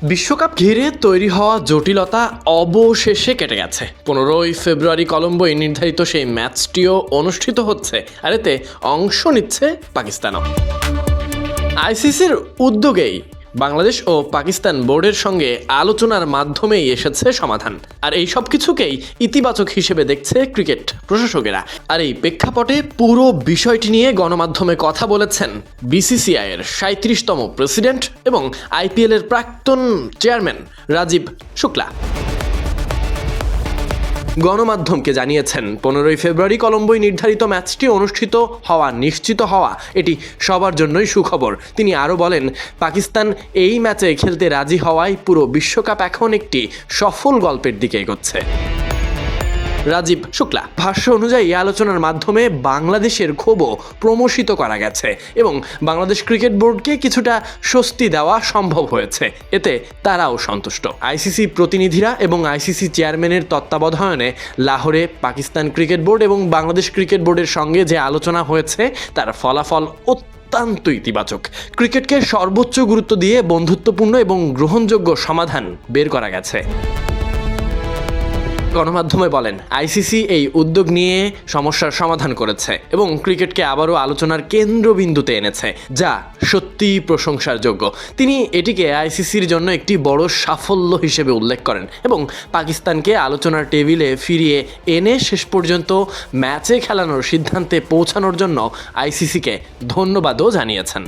বিশ্বকাপ ঘিরে তৈরি হওয়া জটিলতা অবশেষে কেটে গেছে। 15ই ফেব্রুয়ারি কলম্বোয় নির্ধারিত সেই ম্যাচটিও অনুষ্ঠিত হচ্ছে, আর এতে অংশ নিচ্ছে পাকিস্তানও। আইসিসির উদ্যোগেই বাংলাদেশ ও পাকিস্তান বোর্ডের সঙ্গে আলোচনার মাধ্যমেই এসেছে সমাধান, আর এই সব কিছুকেই ইতিবাচক হিসেবে দেখছে ক্রিকেট প্রশাসকেরা। আর এই প্রেক্ষাপটে পুরো বিষয়টি নিয়ে গণমাধ্যমে কথা বলেছেন বিসিসিআইয়ের 37তম প্রেসিডেন্ট এবং আইপিএলের প্রাক্তন চেয়ারম্যান রাজীব শুক্লা। গণমাধ্যমকে জানিয়েছেন 15ই ফেব্রুয়ারি কলম্বোয় নির্ধারিত ম্যাচটি অনুষ্ঠিত হওয়া নিশ্চিত হওয়া এটি সবার জন্যই সুখবর। তিনি আরও বলেন, পাকিস্তান এই ম্যাচে খেলতে রাজি হওয়ায় পুরো বিশ্বকাপ এখন একটি সফল গল্পের দিকে এগোচ্ছে। রাজীব শুক্লা ভাষ্য অনুযায়ী আলোচনার মাধ্যমে বাংলাদেশের ক্ষোভও প্রমোশিত করা গেছে এবং বাংলাদেশ ক্রিকেট বোর্ডকে কিছুটা স্বস্তি দেওয়া সম্ভব হয়েছে। এতে তারাও সন্তুষ্ট। আইসিসি প্রতিনিধিরা এবং আইসিসি চেয়ারম্যানের তত্ত্বাবধানে লাহোরে পাকিস্তান ক্রিকেট বোর্ড এবং বাংলাদেশ ক্রিকেট বোর্ডের সঙ্গে যে আলোচনা হয়েছে তার ফলাফল অত্যন্ত ইতিবাচক। ক্রিকেটকে সর্বোচ্চ গুরুত্ব দিয়ে বন্ধুত্বপূর্ণ এবং গ্রহণযোগ্য সমাধান বের করা গেছে। গণমাধ্যমে বলেন, আইসিসি এই উদ্যোগ নিয়ে সমস্যার সমাধান করেছে এবং ক্রিকেটকে আবারও আলোচনার কেন্দ্রবিন্দুতে এনেছে, যা সত্যিই প্রশংসার যোগ্য। তিনি এটিকে আইসিসির জন্য একটি বড় সাফল্য হিসেবে উল্লেখ করেন এবং পাকিস্তানকে আলোচনার টেবিলে ফিরিয়ে এনে শেষ পর্যন্ত ম্যাচে খেলানোর সিদ্ধান্তে পৌঁছানোর জন্য আইসিসিকে ধন্যবাদও জানিয়েছেন।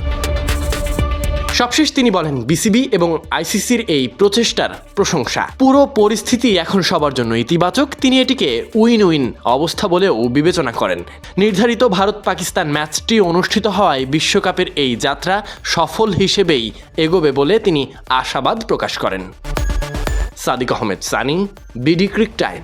সবশেষ তিনি বলেন, বিসিবি এবং আইসিসির এই প্রচেষ্টার প্রশংসা। পুরো পরিস্থিতি এখন সবার জন্য ইতিবাচক। তিনি এটিকে উইন উইন অবস্থা বলেও বিবেচনা করেন। নির্ধারিত ভারত পাকিস্তান ম্যাচটি অনুষ্ঠিত হওয়ায় বিশ্বকাপের এই যাত্রা সফল হিসেবেই এগোবে বলে তিনি আশাবাদ প্রকাশ করেন। Sadiq Ahmed Sunny, BD Cric time.